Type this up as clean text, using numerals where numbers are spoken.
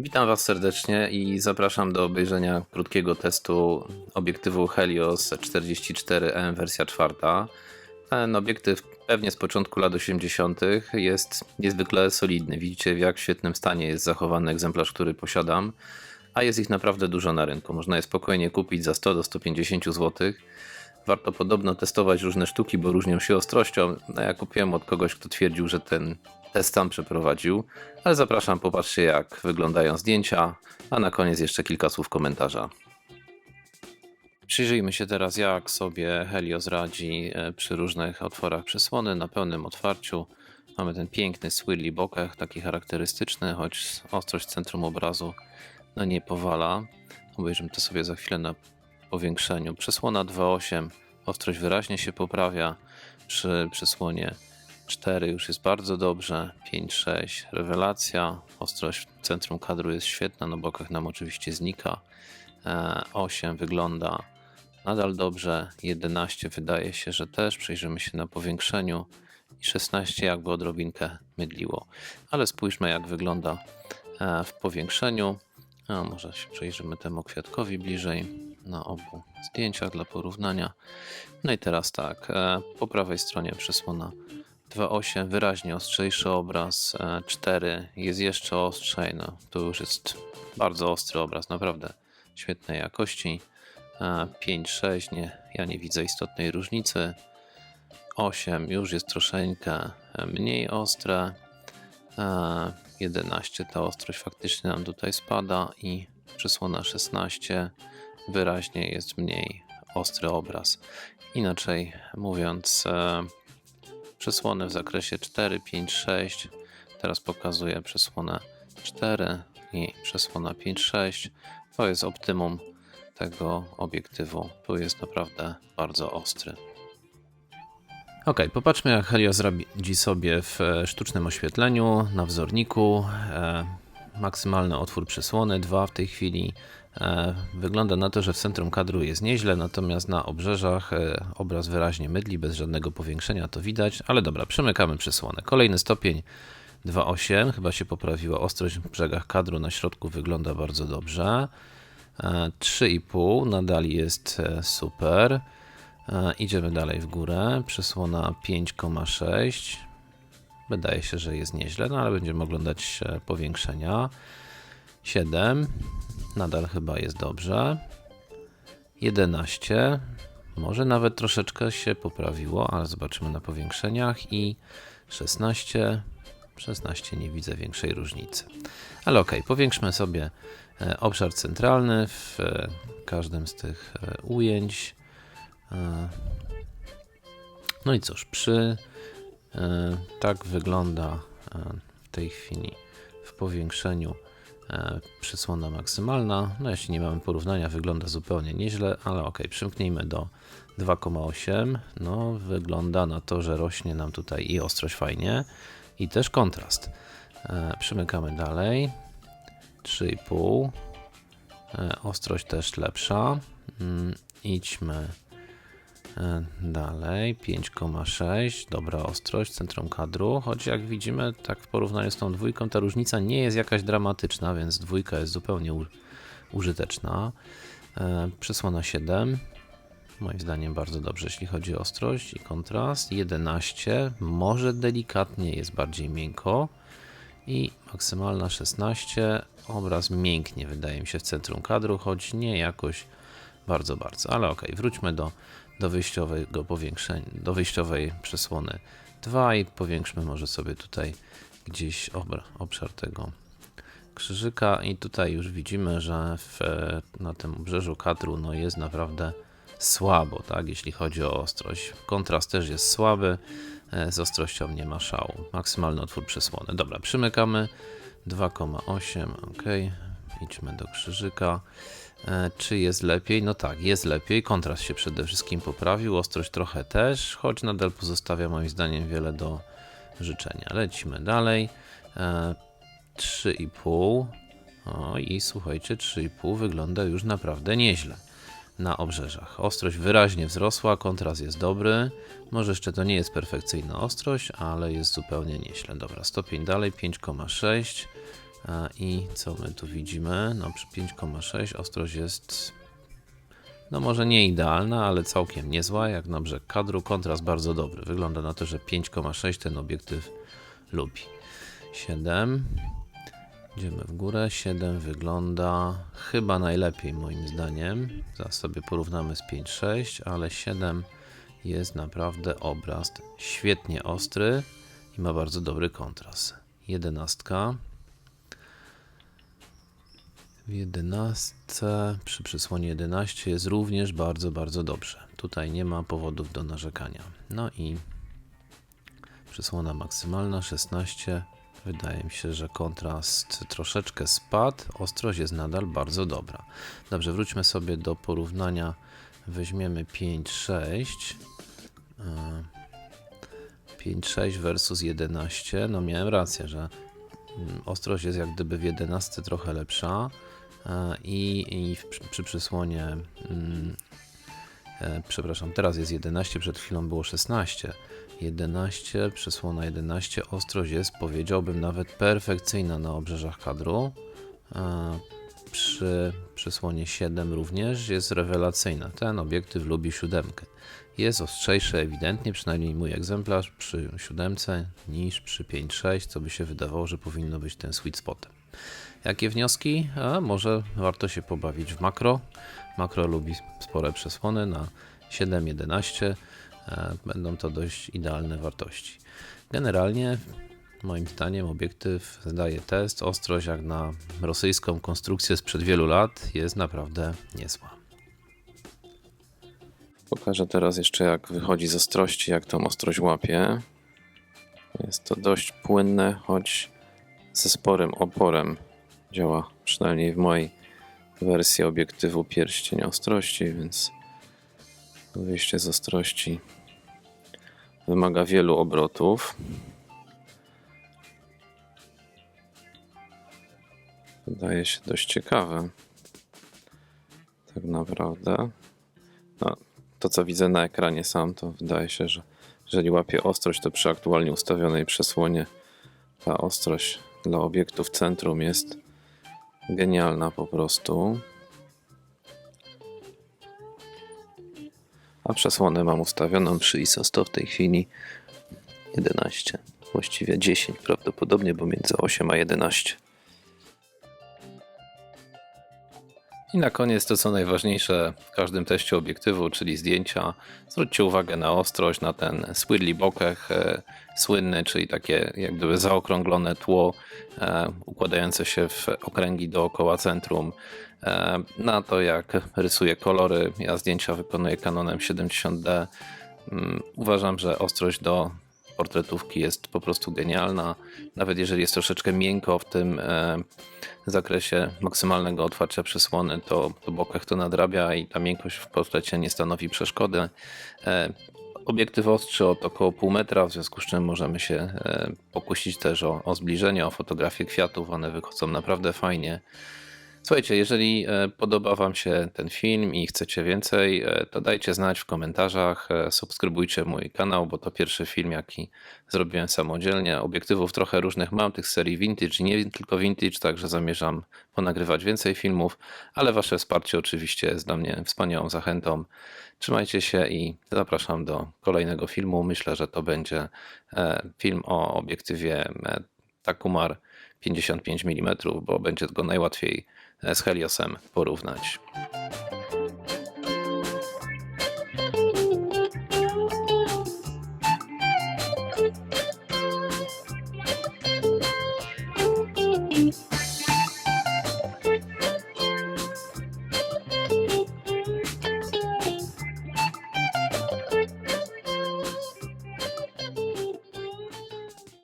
Witam Was serdecznie i zapraszam do obejrzenia krótkiego testu obiektywu Helios 44M wersja 4. Ten obiektyw pewnie z początku lat 80. jest niezwykle solidny. Widzicie, w jak świetnym stanie jest zachowany egzemplarz, który posiadam, a jest ich naprawdę dużo na rynku. Można je spokojnie kupić za 100 do 150 zł. Warto podobno testować różne sztuki, bo różnią się ostrością. No ja kupiłem od kogoś, kto twierdził, że ten test sam przeprowadził, ale zapraszam, popatrzcie jak wyglądają zdjęcia, a na koniec jeszcze kilka słów komentarza. Przyjrzyjmy się teraz, jak sobie Helios radzi przy różnych otworach przysłony na pełnym otwarciu. Mamy ten piękny swirly bokeh, taki charakterystyczny, choć ostrość centrum obrazu no nie powala. Obejrzymy to sobie za chwilę na powiększeniu. Przysłona 2.8, ostrość wyraźnie się poprawia. Przy przysłonie 4 już jest bardzo dobrze, 5.6 rewelacja, ostrość w centrum kadru jest świetna, na bokach nam oczywiście znika, 8 wygląda nadal dobrze, 11 wydaje się, że też, przyjrzymy się na powiększeniu i 16 jakby odrobinkę mydliło, ale spójrzmy jak wygląda w powiększeniu. Może się przyjrzymy temu kwiatkowi bliżej na obu zdjęciach dla porównania. No i teraz tak, po prawej stronie przysłona 2.8, wyraźnie ostrzejszy obraz, 4 jest jeszcze ostrzej, no to już jest bardzo ostry obraz, naprawdę świetnej jakości, 5.6, ja nie widzę istotnej różnicy, 8 już jest troszeczkę mniej ostre, 11 ta ostrość faktycznie nam tutaj spada i przysłona 16 wyraźnie jest mniej ostry obraz. Inaczej mówiąc, przysłony w zakresie 4, 5, 6. Teraz pokazuję przysłonę 4 i przysłona 5, 6. To jest optymum tego obiektywu. Tu jest naprawdę bardzo ostry. Ok, popatrzmy jak Helios radzi sobie w sztucznym oświetleniu na wzorniku. Maksymalny otwór przysłony 2 w tej chwili. Wygląda na to, że w centrum kadru jest nieźle, natomiast na obrzeżach obraz wyraźnie mydli, bez żadnego powiększenia to widać, ale dobra, przymykamy przysłonę. Kolejny stopień 2.8, chyba się poprawiła ostrość w brzegach kadru, na środku wygląda bardzo dobrze. 3.5, nadal jest super. Idziemy dalej w górę, przysłona 5.6, wydaje się, że jest nieźle, no ale będziemy oglądać powiększenia. 7, nadal chyba jest dobrze. 11, może nawet troszeczkę się poprawiło, ale zobaczymy na powiększeniach. I 16, nie widzę większej różnicy. Ale ok, powiększmy sobie obszar centralny w każdym z tych ujęć. No i cóż, tak wygląda w tej chwili w powiększeniu przysłona maksymalna. No jeśli nie mamy porównania, wygląda zupełnie nieźle, ale ok, przymknijmy do 2.8. No wygląda na to, że rośnie nam tutaj i ostrość fajnie i też kontrast. Przymykamy dalej. 3.5. Ostrość też lepsza. Idźmy dalej, 5.6, dobra ostrość, centrum kadru, choć jak widzimy, tak w porównaniu z tą dwójką, ta różnica nie jest jakaś dramatyczna, więc dwójka jest zupełnie użyteczna. Przysłona 7, moim zdaniem bardzo dobrze, jeśli chodzi o ostrość i kontrast. 11, może delikatnie jest bardziej miękko i maksymalna 16, obraz mięknie wydaje mi się w centrum kadru, choć nie jakoś bardzo, ale ok, wróćmy do wyjściowego powiększenia, do wyjściowej przysłony 2 i powiększmy może sobie tutaj gdzieś obszar tego krzyżyka i tutaj już widzimy, że na tym obrzeżu kadru no jest naprawdę słabo, tak, jeśli chodzi o ostrość. Kontrast też jest słaby, z ostrością nie ma szału. Maksymalny otwór przysłony. Dobra, przymykamy 2.8, ok, idźmy do krzyżyka. Czy jest lepiej? No tak, jest lepiej. Kontrast się przede wszystkim poprawił, ostrość trochę też, choć nadal pozostawia moim zdaniem wiele do życzenia. Lecimy dalej. 3.5. O i słuchajcie, 3.5 wygląda już naprawdę nieźle na obrzeżach. Ostrość wyraźnie wzrosła, kontrast jest dobry. Może jeszcze to nie jest perfekcyjna ostrość, ale jest zupełnie nieźle. Dobra, stopień dalej, 5.6. I co my tu widzimy? No przy 5,6 ostrość jest, no może nie idealna, ale całkiem niezła, jak na brzeg kadru. Kontrast bardzo dobry. Wygląda na to, że 5,6 ten obiektyw lubi. 7. Idziemy w górę. 7 wygląda chyba najlepiej moim zdaniem. Zaraz sobie porównamy z 5,6, ale 7 jest naprawdę obraz świetnie ostry i ma bardzo dobry kontrast. 11. W 11 przy przysłonie 11 jest również bardzo, bardzo dobrze. Tutaj nie ma powodów do narzekania. No i przysłona maksymalna 16. Wydaje mi się, że kontrast troszeczkę spadł. Ostrość jest nadal bardzo dobra. Dobrze, wróćmy sobie do porównania. Weźmiemy 5,6. 5,6 versus 11. No miałem rację, że ostrość jest jak gdyby w 11 trochę lepsza. I przy przysłonie, przepraszam, teraz jest 11, przed chwilą było 16. 11, przysłona 11, ostrość jest, powiedziałbym, nawet perfekcyjna na obrzeżach kadru. Przy przysłonie 7 również jest rewelacyjna. Ten obiektyw lubi 7. Jest ostrzejszy ewidentnie, przynajmniej mój egzemplarz przy 7 niż przy 5,6, co by się wydawało, że powinno być ten sweet spotem. Jakie wnioski? Może warto się pobawić w makro. Makro lubi spore przesłony na 7,11. Będą to dość idealne wartości. Generalnie moim zdaniem obiektyw zdaje test. Ostrość jak na rosyjską konstrukcję sprzed wielu lat jest naprawdę niezła. Pokażę teraz jeszcze, jak wychodzi z ostrości, jak tą ostrość łapie. Jest to dość płynne, choć ze sporym oporem. Działa przynajmniej w mojej wersji obiektywu pierścień ostrości, więc wyjście z ostrości wymaga wielu obrotów. Wydaje się dość ciekawe. Tak naprawdę. No, to co widzę na ekranie sam, to wydaje się, że jeżeli łapie ostrość, to przy aktualnie ustawionej przesłonie ta ostrość dla obiektu w centrum jest genialna po prostu. A przesłonę mam ustawioną przy ISO 100 w tej chwili 11, właściwie 10 prawdopodobnie, bo między 8 a 11. I na koniec to, co najważniejsze w każdym teście obiektywu, czyli zdjęcia. Zwróćcie uwagę na ostrość, na ten swirly bokeh słynny, czyli takie jak gdyby zaokrąglone tło układające się w okręgi dookoła centrum. Na to, jak rysuję kolory. Ja zdjęcia wykonuję Canonem 70D. Uważam, że ostrość do portretówki jest po prostu genialna. Nawet jeżeli jest troszeczkę miękko w tym zakresie maksymalnego otwarcia przysłony, to bokeh to nadrabia i ta miękkość w portrecie nie stanowi przeszkody. Obiektyw ostrzy od około pół metra, w związku z czym możemy się pokusić też o zbliżenie, o fotografię kwiatów. One wychodzą naprawdę fajnie. Słuchajcie, jeżeli podoba Wam się ten film i chcecie więcej, to dajcie znać w komentarzach, subskrybujcie mój kanał, bo to pierwszy film, jaki zrobiłem samodzielnie. Obiektywów trochę różnych mam, tych serii vintage i nie tylko vintage, także zamierzam ponagrywać więcej filmów, ale Wasze wsparcie oczywiście jest dla mnie wspaniałą zachętą. Trzymajcie się i zapraszam do kolejnego filmu. Myślę, że to będzie film o obiektywie Takumar 55 mm, bo będzie go najłatwiej z Heliosem porównać.